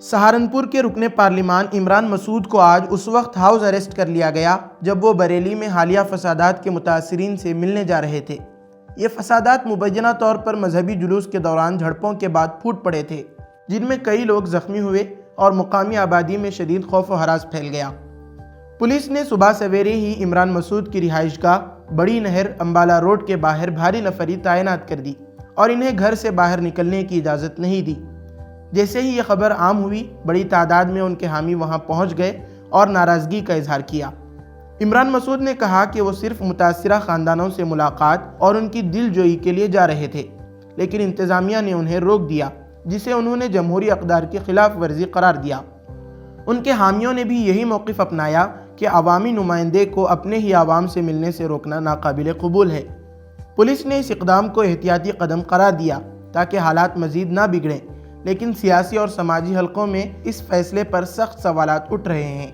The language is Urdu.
سہارنپور کے رکن پارلیمان عمران مسعود کو آج اس وقت ہاؤس اریسٹ کر لیا گیا جب وہ بریلی میں حالیہ فسادات کے متاثرین سے ملنے جا رہے تھے۔ یہ فسادات مبینہ طور پر مذہبی جلوس کے دوران جھڑپوں کے بعد پھوٹ پڑے تھے، جن میں کئی لوگ زخمی ہوئے اور مقامی آبادی میں شدید خوف و ہراس پھیل گیا۔ پولیس نے صبح سویرے ہی عمران مسعود کی رہائش گاہ بڑی نہر امبالہ روڈ کے باہر بھاری نفری تعینات کر دی اور انہیں گھر سے باہر نکلنے کی اجازت نہیں دی۔ جیسے ہی یہ خبر عام ہوئی، بڑی تعداد میں ان کے حامی وہاں پہنچ گئے اور ناراضگی کا اظہار کیا۔ عمران مسعود نے کہا کہ وہ صرف متاثرہ خاندانوں سے ملاقات اور ان کی دل جوئی کے لیے جا رہے تھے، لیکن انتظامیہ نے انہیں روک دیا، جسے انہوں نے جمہوری اقدار کی خلاف ورزی قرار دیا۔ ان کے حامیوں نے بھی یہی موقف اپنایا کہ عوامی نمائندے کو اپنے ہی عوام سے ملنے سے روکنا ناقابل قبول ہے۔ پولیس نے اس اقدام کو احتیاطی قدم قرار دیا تاکہ حالات مزید نہ بگڑیں، لیکن سیاسی اور سماجی حلقوں میں اس فیصلے پر سخت سوالات اٹھ رہے ہیں۔